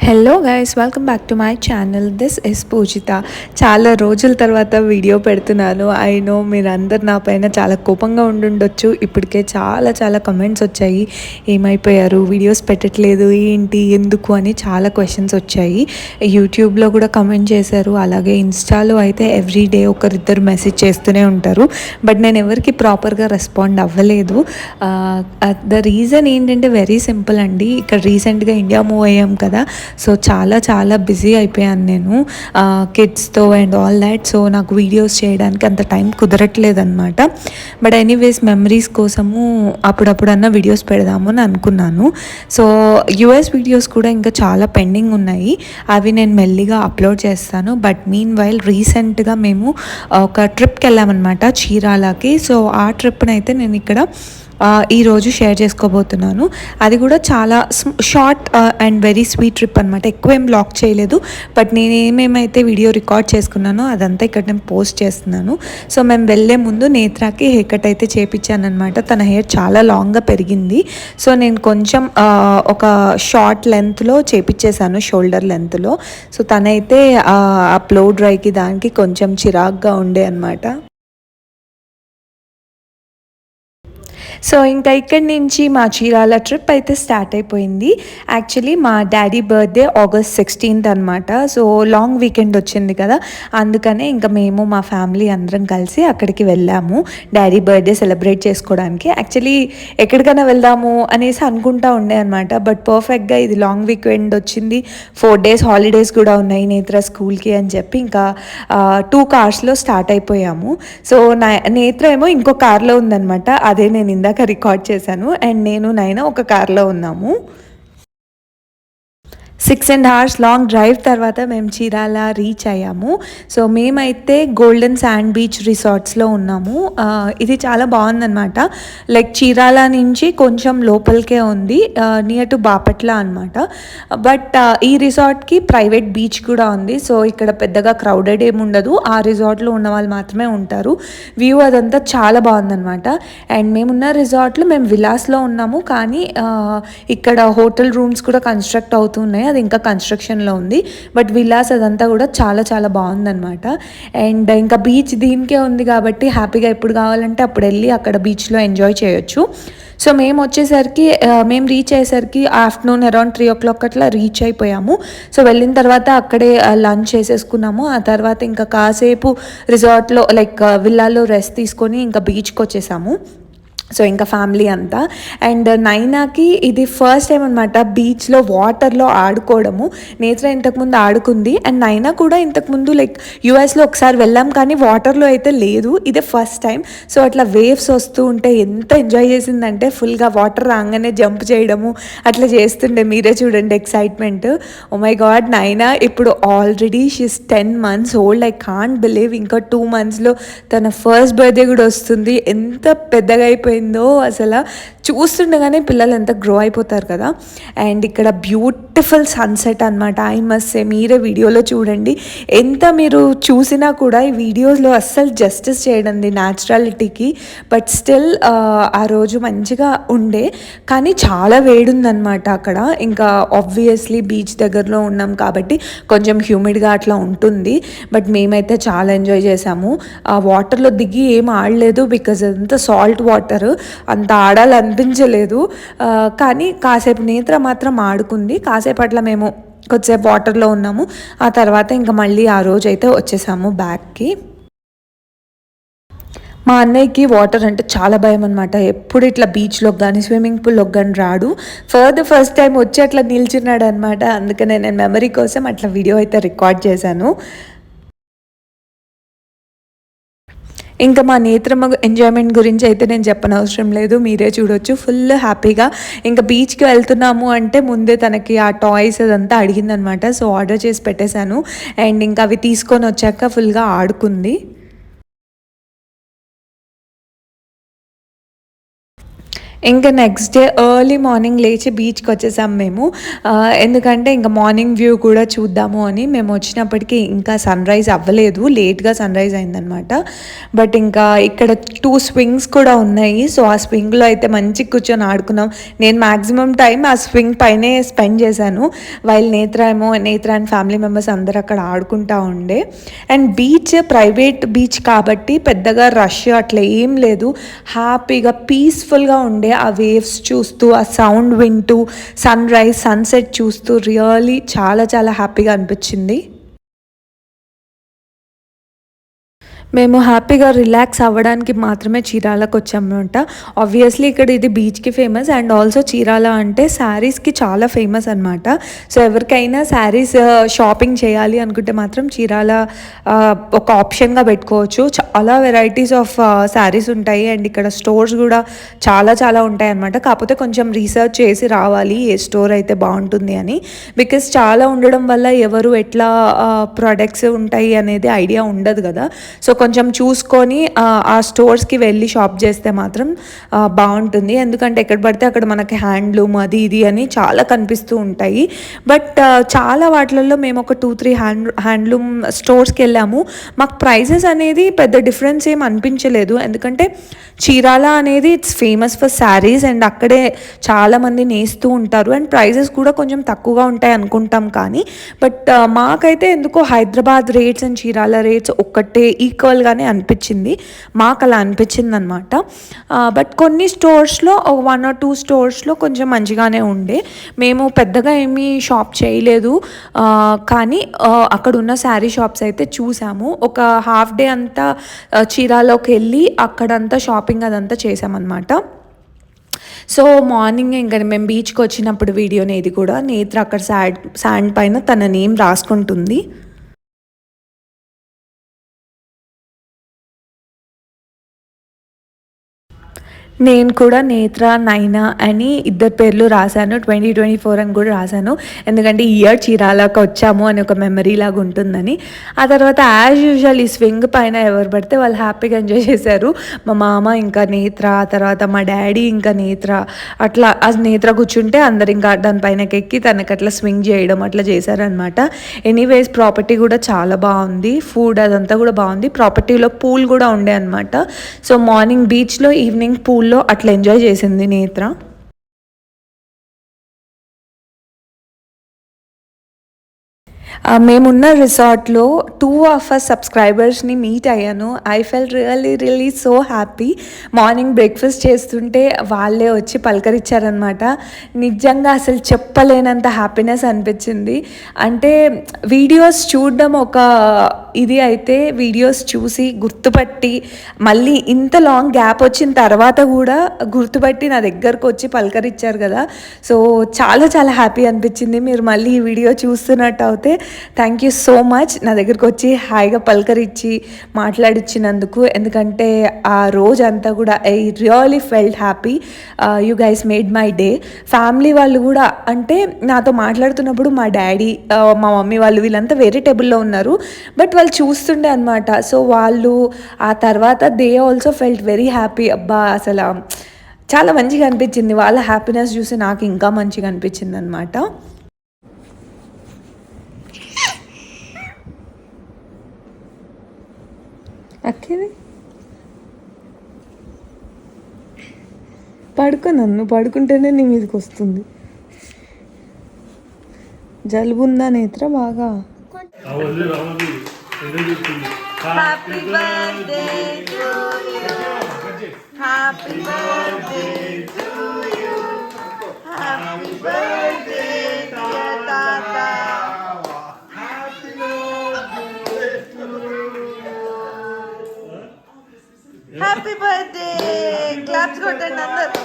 Hello guys, welcome back to my channel. This is Pujitha. చాలా రోజుల తర్వాత వీడియో పెడుతున్నాను. ఐ నో మీరందరు నా పైన చాలా కోపంగా ఉండుండొచ్చు. ఇప్పటికే చాలా చాలా కమెంట్స్ వచ్చాయి, ఏమైపోయారు, వీడియోస్ పెట్టట్లేదు ఏంటి, ఎందుకు అని చాలా క్వశ్చన్స్ వచ్చాయి. యూట్యూబ్లో కూడా కమెంట్ చేశారు, అలాగే ఇన్స్టాలో అయితే ఎవ్రీడే ఒకరిద్దరు మెసేజ్ చేస్తూనే ఉంటారు. బట్ నేను ఎవరికి ప్రాపర్గా రెస్పాండ్ అవ్వలేదు. ద రీజన్ ఏంటంటే వెరీ సింపుల్ అండి. ఇక్కడ రీసెంట్గా ఇండియా మూవ్ అయ్యాం కదా, సో చాలా చాలా బిజీ అయిపోయాను నేను కిడ్స్తో అండ్ ఆల్ దాట్. సో నాకు వీడియోస్ చేయడానికి అంత టైం కుదరట్లేదు అనమాట. బట్ ఎనీవేస్ మెమరీస్ కోసము అప్పుడప్పుడన్నా వీడియోస్ పెడదాము అని అనుకున్నాను. సో యుఎస్ వీడియోస్ కూడా ఇంకా చాలా పెండింగ్ ఉన్నాయి, అవి నేను మెల్లిగా అప్లోడ్ చేస్తాను. బట్ మీన్ వైల్ రీసెంట్గా మేము ఒక ట్రిప్కి వెళ్ళామన్నమాట, చీరాలకి. సో ఆ ట్రిప్ని అయితే నేను ఇక్కడ ఈరోజు షేర్ చేసుకోబోతున్నాను. అది కూడా చాలా short and very sweet trip అనమాట. ఎక్కువ ఏం బ్లాగ్ చేయలేదు, బట్ నేను ఏమేమైతే వీడియో రికార్డ్ చేసుకున్నానో అదంతా ఇక్కడ నేను పోస్ట్ చేస్తున్నాను. సో మేము వెళ్ళే ముందు నేత్రాకి హెయిర్ కట్ అయితే చేయించాను అనమాట. తన హెయిర్ చాలా లాంగ్గా పెరిగింది. సో నేను కొంచెం ఒక షార్ట్ లెంత్లో చేయించేసాను, షోల్డర్ లెంత్లో. సో తనైతే ఆ బ్లో డ్రైకి దానికి కొంచెం చిరాగ్గా ఉండే అనమాట. సో ఇంకా ఇక్కడి నుంచి మా చీరాల ట్రిప్ అయితే స్టార్ట్ అయిపోయింది. యాక్చువల్లీ మా డాడీ బర్త్డే August 16th అనమాట. సో లాంగ్ వీకెండ్ వచ్చింది కదా, అందుకనే ఇంకా మేము మా ఫ్యామిలీ అందరం కలిసి అక్కడికి వెళ్ళాము డాడీ బర్త్డే సెలబ్రేట్ చేసుకోవడానికి. యాక్చువల్లీ ఎక్కడికైనా వెళ్దాము అనేసి అనుకుంటా ఉండే అనమాట. బట్ పర్ఫెక్ట్గా ఇది లాంగ్ వీకెండ్ వచ్చింది, 4 days హాలిడేస్ కూడా ఉన్నాయి నేత్ర స్కూల్కి అని చెప్పి ఇంకా 2 కార్స్లో స్టార్ట్ అయిపోయాము. సో నేత్ర ఏమో ఇంకో కార్లో ఉందనమాట, అదే నేను ఇందాక రికార్డ్ చేశాను. అండ్ నేను నైనా ఒక కార్లో ఉన్నాము. 6.5 hours లాంగ్ డ్రైవ్ తర్వాత మేము చీరాల రీచ్ అయ్యాము. సో మేమైతే గోల్డెన్ శాండ్ బీచ్ రిసార్ట్స్లో ఉన్నాము. ఇది చాలా బాగుందన్నమాట. లైక్ చీరాల నుంచి కొంచెం లోపలికే ఉంది, నియర్ టు బాపట్ల అనమాట. బట్ ఈ రిసార్ట్కి ప్రైవేట్ బీచ్ కూడా ఉంది. సో ఇక్కడ పెద్దగా క్రౌడెడ్ ఏమి ఉండదు, ఆ రిసార్ట్లో ఉన్న వాళ్ళు మాత్రమే ఉంటారు. వ్యూ అదంతా చాలా బాగుందన్నమాట. అండ్ మేమున్న రిసార్ట్లో మేము విలాస్లో ఉన్నాము, కానీ ఇక్కడ హోటల్ రూమ్స్ కూడా కన్స్ట్రక్ట్ అవుతున్నాయి, అది ఇంకా కన్స్ట్రక్షన్లో ఉంది. బట్ విల్లాస్ అదంతా కూడా చాలా చాలా బాగుందన్నమాట. అండ్ ఇంకా బీచ్ దీనికే ఉంది కాబట్టి హ్యాపీగా ఎప్పుడు కావాలంటే అప్పుడు వెళ్ళి అక్కడ బీచ్లో ఎంజాయ్ చేయొచ్చు. సో మేము వచ్చేసరికి మేము రీచ్ అయ్యేసరికి ఆఫ్టర్నూన్ అరౌండ్ 3 o'clock అట్లా రీచ్ అయిపోయాము. సో వెళ్ళిన తర్వాత అక్కడే లంచ్ చేసేసుకున్నాము. ఆ తర్వాత ఇంకా కాసేపు రిసార్ట్లో లైక్ విల్లాలో రెస్ట్ తీసుకొని ఇంకా బీచ్కి వచ్చేసాము. సో ఇంకా ఫ్యామిలీ అంతా. అండ్ నైనాకి ఇది ఫస్ట్ టైం అనమాట బీచ్లో వాటర్లో ఆడుకోవడము. నేత్ర ఇంతకుముందు ఆడుకుంది, అండ్ నైనా కూడా ఇంతకుముందు లైక్ యూఎస్లో ఒకసారి వెళ్ళాం, కానీ వాటర్లో అయితే లేదు, ఇదే ఫస్ట్ టైం. సో అట్లా వేవ్స్ వస్తూ ఉంటే ఎంత ఎంజాయ్ చేసిందంటే ఫుల్గా వాటర్ రాగానే జంప్ చేయడము అట్లా చేస్తుండే. మీరే చూడండి ఎక్సైట్మెంట్. ఓ మై గాడ్, నైనా ఇప్పుడు already she's 10 months old. I can't believe ఇంకా 2 monthsలో తన ఫస్ట్ బర్త్డే కూడా వస్తుంది. ఎంత పెద్దగా అయిపోయింది అసలు చూస్తుండగానే పిల్లలు ఎంత గ్రో అయిపోతారు కదా. అండ్ ఇక్కడ బ్యూటిఫుల్ సన్సెట్ అనమాట. ఐ మస్ట్ సే, మీరే వీడియోలో చూడండి, ఎంత మీరు చూసినా కూడా ఈ వీడియోస్లో అస్సలు జస్టిస్ చేయడండి న్యాచురాలిటీకి. బట్ స్టిల్ ఆ రోజు మంచిగా ఉండే, కానీ చాలా వేడుందనమాట అక్కడ. ఇంకా ఆబ్వియస్లీ బీచ్ దగ్గరలో ఉన్నాం కాబట్టి కొంచెం హ్యూమిడ్గా అట్లా ఉంటుంది. బట్ మేమైతే చాలా ఎంజాయ్ చేసాము. ఆ వాటర్లో దిగి ఏం ఆడలేదు, బికాజ్ అదంతా సాల్ట్ వాటర్, అంత ఆడాలనిపించలేదు. కానీ కాసేపు నేత్ర మాత్రం ఆడుకుంది. కాసేపు అట్లా మేము కొద్దిసేపు వాటర్లో ఉన్నాము. ఆ తర్వాత ఇంకా మళ్ళీ ఆ రోజు అయితే వచ్చేసాము బ్యాక్కి. మా అన్నయ్యకి వాటర్ అంటే చాలా భయం అనమాట. ఎప్పుడు ఇట్లా బీచ్లోకి కానీ స్విమ్మింగ్ పూల్లోకి కానీ రాడు. ఫస్ట్ టైం వచ్చి అట్లా నిల్చున్నాడు అనమాట. అందుకనే నేను మెమరీ కోసం అట్లా వీడియో అయితే రికార్డ్ చేశాను. ఇంకా మా నేత్రమ్మ ఎంజాయ్మెంట్ గురించి అయితే నేను చెప్పనవసరం లేదు, మీరే చూడొచ్చు. ఫుల్ హ్యాపీగా ఇంకా బీచ్కి వెళ్తున్నాము అంటే ముందే తనకి ఆ టాయ్స్ అదంతా అడిగిందనమాట. సో ఆర్డర్ చేసి పెట్టేశాను. అండ్ ఇంకా అవి తీసుకొని వచ్చాక ఫుల్గా ఆడుకుంది. ఇంకా నెక్స్ట్ డే ఎర్లీ మార్నింగ్ లేచి బీచ్కి వచ్చేసాం మేము. ఎందుకంటే ఇంకా మార్నింగ్ వ్యూ కూడా చూద్దాము అని. మేము వచ్చినప్పటికీ ఇంకా సన్ రైజ్ అవ్వలేదు, లేట్గా సన్ రైజ్ అయిందనమాట. బట్ ఇంకా ఇక్కడ 2 స్వింగ్స్ కూడా ఉన్నాయి. సో ఆ స్వింగ్లో అయితే మంచి కూర్చొని ఆడుకున్నాం. నేను మ్యాక్సిమం టైం ఆ స్వింగ్ పైనే స్పెండ్ చేశాను, వైల్ నేత్ర అండ్ ఫ్యామిలీ మెంబర్స్ అందరు అక్కడ ఆడుకుంటా ఉండే. అండ్ బీచ్ ప్రైవేట్ బీచ్ కాబట్టి పెద్దగా రష్ అట్లా ఏం లేదు, హ్యాపీగా పీస్ఫుల్గా ఉండే. ఆ వేవ్స్ చూస్తూ, ఆ సౌండ్ వింటూ, సన్ రైజ్ సన్సెట్ చూస్తూ రియల్లీ చాలా చాలా హ్యాపీగా అనిపించింది. మేము హ్యాపీగా రిలాక్స్ అవ్వడానికి మాత్రమే చీరాలకు వచ్చామన్నమాట. ఆబ్వియస్లీ ఇక్కడ ఇది బీచ్కి ఫేమస్ అండ్ ఆల్సో చీరాల అంటే శారీస్కి చాలా ఫేమస్ అనమాట. సో ఎవరికైనా శారీస్ షాపింగ్ చేయాలి అనుకుంటే మాత్రం చీరాల ఒక ఆప్షన్గా పెట్టుకోవచ్చు. చాలా వెరైటీస్ ఆఫ్ శారీస్ ఉంటాయి అండ్ ఇక్కడ స్టోర్స్ కూడా చాలా చాలా ఉంటాయి అనమాట. కాకపోతే కొంచెం రీసెర్చ్ చేసి రావాలి ఏ స్టోర్ అయితే బాగుంటుంది అని. బికాస్ చాలా ఉండడం వల్ల ఎవరు ఎట్లా ప్రొడక్ట్స్ ఉంటాయి అనేది ఐడియా ఉండదు కదా. సో కొంచెం చూసుకొని ఆ స్టోర్స్కి వెళ్ళి షాప్ చేస్తే మాత్రం బాగుంటుంది. ఎందుకంటే ఎక్కడ పడితే అక్కడ మనకి హ్యాండ్లూమ్ అది ఇది అని చాలా కనిపిస్తూ ఉంటాయి. బట్ చాలా వాటిలలో మేము ఒక 2-3 హ్యాండ్లూమ్ స్టోర్స్కి వెళ్ళాము. మాకు ప్రైజెస్ అనేది పెద్ద డిఫరెన్స్ ఏం అనిపించలేదు, ఎందుకంటే చీరాల అనేది it's famous for saris and అక్కడే చాలామంది నేస్తూ ఉంటారు అండ్ ప్రైజెస్ కూడా కొంచెం తక్కువగా ఉంటాయి అనుకుంటాం. కానీ బట్ మాకైతే ఎందుకో Hyderabad rates and Chirala rates ఒక్కటే ఈక్వల్గానే అనిపించింది, మాకు అలా అనిపించింది అనమాట. బట్ కొన్ని స్టోర్స్లో 1 or 2 స్టోర్స్లో కొంచెం మంచిగానే ఉండే. మేము పెద్దగా ఏమీ షాప్ చేయలేదు, కానీ అక్కడ ఉన్న శారీ షాప్స్ అయితే చూసాము. ఒక హాఫ్ డే అంతా చీరాలోకి వెళ్ళి అక్కడంతా షాపింగ్ అదంతా చేసామన్నమాట. సో మార్నింగ్ ఇంకా మేము బీచ్కి వచ్చినప్పుడు వీడియోని ఇది కూడా నేత్ర అక్కడ శాండ్ పైన తన నేమ్ రాసుకుంటుంది. నేను కూడా నేత్ర నైనా అని ఇద్దరు పేర్లు రాశాను, 2024 అని కూడా రాశాను. ఎందుకంటే ఈ ఇయర్ చీరాలకు వచ్చాము అని ఒక మెమరీ లాగా ఉంటుందని. ఆ తర్వాత యాజ్ యూజువల్ ఈ స్వింగ్ పైన ఎవరు పడితే వాళ్ళు హ్యాపీగా ఎంజాయ్ చేశారు. మా మామ ఇంకా నేత్ర, ఆ తర్వాత మా డాడీ ఇంకా నేత్ర, అట్లా ఆ నేత్ర కూర్చుంటే అందరు ఇంకా దానిపైనకి ఎక్కి తనకి అట్లా స్వింగ్ చేయడం అట్లా చేశారనమాట. ఎనీవేస్ ప్రాపర్టీ కూడా చాలా బాగుంది, ఫుడ్ అదంతా కూడా బాగుంది. ప్రాపర్టీలో పూల్ కూడా ఉండే అనమాట. సో మార్నింగ్ బీచ్లో, ఈవినింగ్ పూల్ అట్లా ఎంజాయ్ చేసింది నేత్ర. మేమున్న రిసార్ట్లో 2 of us సబ్స్క్రైబర్స్ని మీట్ అయ్యాను. I felt really so happy. Morning breakfast చేస్తుంటే వాళ్ళే వచ్చి పలకరించారనమాట. నిజంగా అసలు చెప్పలేనంత హ్యాపీనెస్ అనిపించింది. అంటే వీడియోస్ చూడడం ఒక ఇది అయితే, వీడియోస్ చూసి గుర్తుపట్టి మళ్ళీ ఇంత లాంగ్ గ్యాప్ వచ్చిన తర్వాత కూడా గుర్తుపట్టి నా దగ్గరకు వచ్చి పలకరించారు కదా. సో చాలా చాలా హ్యాపీ అనిపించింది. మీరు మళ్ళీ ఈ వీడియో చూస్తున్నట్టు అయితే థ్యాంక్ యూ సో మచ్, నా దగ్గరకు వచ్చి హాయిగా పలకరించి మాట్లాడిచ్చినందుకు. ఎందుకంటే ఆ రోజంతా కూడా I really felt happy. You guys made my day. Family వాళ్ళు కూడా, అంటే నాతో మాట్లాడుతున్నప్పుడు మా డాడీ, మా మమ్మీ వాళ్ళు వీళ్ళంతా వేరే టేబుల్లో ఉన్నారు, బట్ వాళ్ళు చూస్తుండే అనమాట. సో వాళ్ళు ఆ తర్వాత they also felt very happy. అబ్బా అసలు చాలా మంచిగా అనిపించింది. వాళ్ళ హ్యాపీనెస్ చూసి నాకు ఇంకా మంచిగా అనిపించింది అనమాట. అక్కేది పడుకో, నన్ను పడుకుంటేనే నీ మీదకి వస్తుంది. జలుబు ఉందా నేత్ర బాగా? Happy birthday to you, happy birthday to you, happy birthday dear తాతా, happy birthday to you, happy birthday. Claps కొట్టండి అందరూ.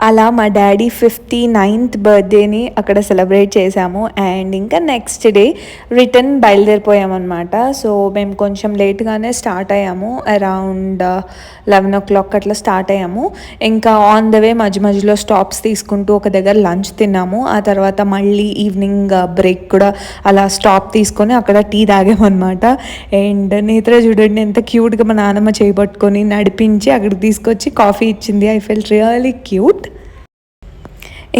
అలా మా డాడీ 59th బర్త్డేని అక్కడ సెలబ్రేట్ చేశాము. అండ్ ఇంకా నెక్స్ట్ డే రిటర్న్ బయలుదేరిపోయామన్నమాట. సో మేము కొంచెం లేట్గానే స్టార్ట్ అయ్యాము, అరౌండ్ 11 o'clock అట్లా స్టార్ట్ అయ్యాము. ఇంకా ఆన్ ద వే మధ్య మధ్యలో స్టాప్స్ తీసుకుంటూ ఒక దగ్గర లంచ్ తిన్నాము. ఆ తర్వాత మళ్ళీ ఈవినింగ్ బ్రేక్ కూడా అలా స్టాప్ తీసుకొని అక్కడ టీ తాగామన్నమాట. అండ్ నేత్ర చూడండి ఎంత క్యూట్గా మా నాన్నమ్మ చేయబట్టుకొని నడిపించి అక్కడికి తీసుకొచ్చి కాఫీ ఇచ్చింది. I felt really cute.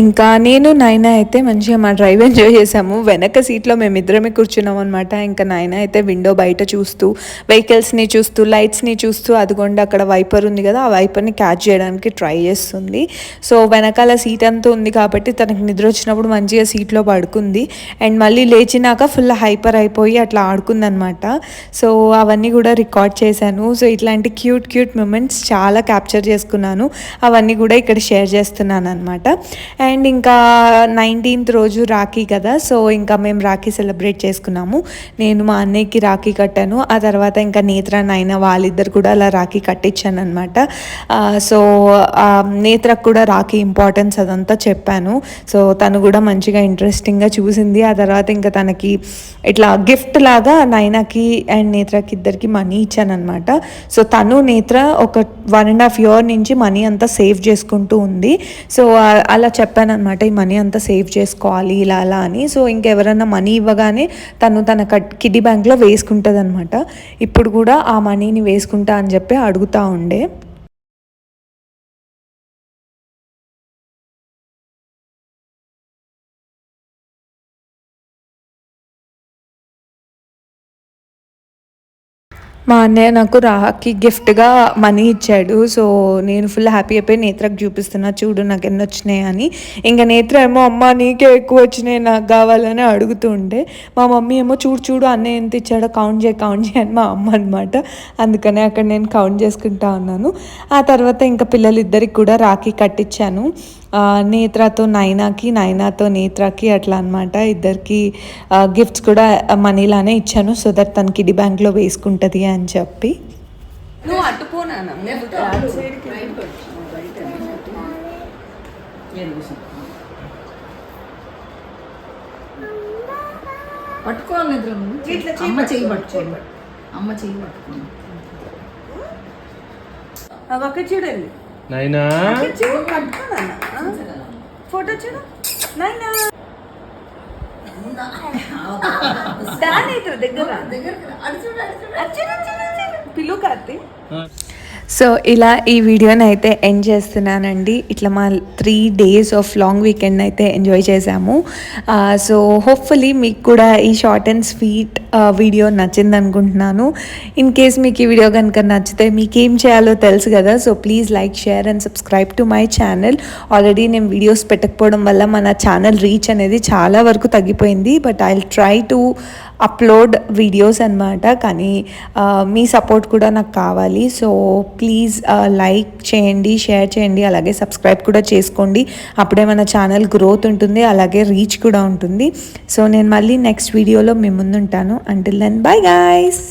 ఇంకా నేను నైనా అయితే మంచిగా మా డ్రైవ్ ఎంజాయ్ చేసాము. వెనక సీట్లో మేమిద్దరమే కూర్చున్నాం అనమాట. ఇంకా నైనా అయితే విండో బయట చూస్తూ వెహికల్స్ని చూస్తూ లైట్స్ని చూస్తూ అదిగోండి అక్కడ వైపర్ ఉంది కదా, ఆ వైపర్ని క్యాచ్ చేయడానికి ట్రై చేస్తుంది. సో వెనకాల సీట్ అంతా ఉంది కాబట్టి తనకి నిద్ర వచ్చినప్పుడు మంచిగా సీట్లో పడుకుంది. అండ్ మళ్ళీ లేచినాక ఫుల్ హైపర్ అయిపోయి అట్లా ఆడుకుందనమాట. సో అవన్నీ కూడా రికార్డ్ చేశాను. సో ఇట్లాంటి క్యూట్ క్యూట్ మూమెంట్స్ చాలా క్యాప్చర్ చేసుకున్నాను. అవన్నీ కూడా ఇక్కడ షేర్ చేస్తున్నాను అనమాట. అండ్ ఇంకా 19th రోజు రాఖీ కదా, సో ఇంకా మేము రాఖీ సెలబ్రేట్ చేసుకున్నాము. నేను మా అన్నయ్యకి రాఖీ కట్టాను. ఆ తర్వాత ఇంకా నేత్ర నైనా వాళ్ళిద్దరు కూడా అలా రాఖీ కట్టించాను అనమాట. సో నేత్రకు కూడా రాఖీ ఇంపార్టెన్స్ అదంతా చెప్పాను. సో తను కూడా మంచిగా ఇంట్రెస్టింగ్గా చూసింది. ఆ తర్వాత ఇంకా తనకి ఇట్లా గిఫ్ట్ లాగా నైనాకి అండ్ నేత్రకి ఇద్దరికి మనీ ఇచ్చాను అనమాట. సో తను నేత్ర ఒక 1.5 year నుంచి మనీ అంతా సేవ్ చేసుకుంటూ ఉంది. సో అలా చెప్పాను అనమాట, ఈ మనీ అంతా సేవ్ చేసుకోవాలి ఇలా అలా అని. సో ఇంకెవరన్నా మనీ ఇవ్వగానే తను తన కిడ్డీ బ్యాంక్లో వేసుకుంటుంది అనమాట. ఇప్పుడు కూడా ఆ మనీని వేసుకుంటా అని చెప్పి అడుగుతూ ఉండే. మా అన్నయ్య నాకు రాఖీ గిఫ్ట్గా మనీ ఇచ్చాడు. సో నేను ఫుల్ హ్యాపీ అయిపోయి నేత్రకు చూపిస్తున్నా, చూడు నాకు ఎన్ని వచ్చినాయి అని. ఇంకా నేత్ర ఏమో అమ్మ నీకే ఎక్కువ వచ్చినాయి నాకు కావాలని అడుగుతూ ఉండే. మా మమ్మీ ఏమో చూడు చూడు అన్నయ్య ఎంత ఇచ్చాడో కౌంట్ చేయి అని మా అమ్మ అనమాట. అందుకనే అక్కడ నేను కౌంట్ చేసుకుంటా ఉన్నాను. ఆ తర్వాత ఇంకా పిల్లలిద్దరికి కూడా రాఖీ కట్టించాను. నేత్రతో నైనాకి, నైనాతో నేత్రకి అట్లా అనమాట. ఇద్దరికి గిఫ్ట్స్ కూడా మనీలానే ఇచ్చాను. సో దట్ తన కిడ్డీ బ్యాంక్లో వేసుకుంటుంది అని చెప్పి. నువ్వు అట్టుకోనా పట్టుకోవాలి నిద్ర, అమ్మ చెయ్యి పట్టుకోండి, అమ్మ చెయ్యి పట్టుకోండి. అక్కడ చూడండి నైనా, ఫోటో చూడు నైనా, పిలు కార్తీ. సో ఇలా ఈ వీడియోని అయితే ఎండ్ చేస్తున్నానండి. ఇట్లా మా 3 days ఆఫ్ లాంగ్ వీకెండ్ అయితే ఎంజాయ్ చేసాము. సో హోప్ఫుల్లీ మీకు కూడా ఈ షార్ట్ అండ్ స్వీట్ వీడియో నచ్చింది అనుకుంటున్నాను. ఇన్ కేస్ మీకు ఈ వీడియో కనుక నచ్చితే మీకు ఏం చేయాలో తెలుసు కదా. So please like, share and subscribe to my channel. Already నేను వీడియోస్ పెట్టకపోవడం వల్ల మన ఛానల్ రీచ్ అనేది చాలా వరకు తగ్గిపోయింది. But I will try to upload videos అనమాట. కానీ మీ సపోర్ట్ కూడా నాకు కావాలి. సో ప్లీజ్ లైక్ చేయండి, షేర్ చేయండి, అలాగే సబ్స్క్రైబ్ కూడా చేసుకోండి. అప్పుడే మన ఛానల్ గ్రోత్ ఉంటుంది, అలాగే రీచ్ కూడా ఉంటుంది. సో నేను మళ్ళీ నెక్స్ట్ వీడియోలో మీ ముందుంటాను. Until then bye guys.